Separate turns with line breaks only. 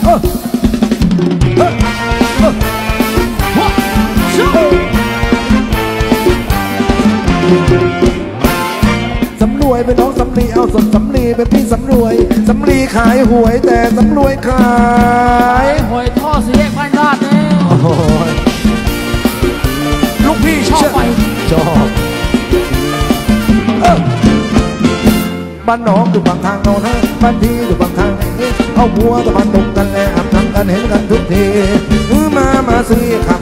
สำรวยเป็นน้องสำลีเอาส่วนสำลีเป็นพี่สำรวยสำลีขายหวยแต่สำรวยขาย
หวยท่อเสียพันราดเนี่ยลูกพี่ชอบไป
ชอบบ้านน้องอยู่บางทางโน้นบ้านพี่อยู่บางทางนี้เอาหัวตะบันตรงกันแลอาบน้ำกันเห็นกันทุกทีมาซื้อขับ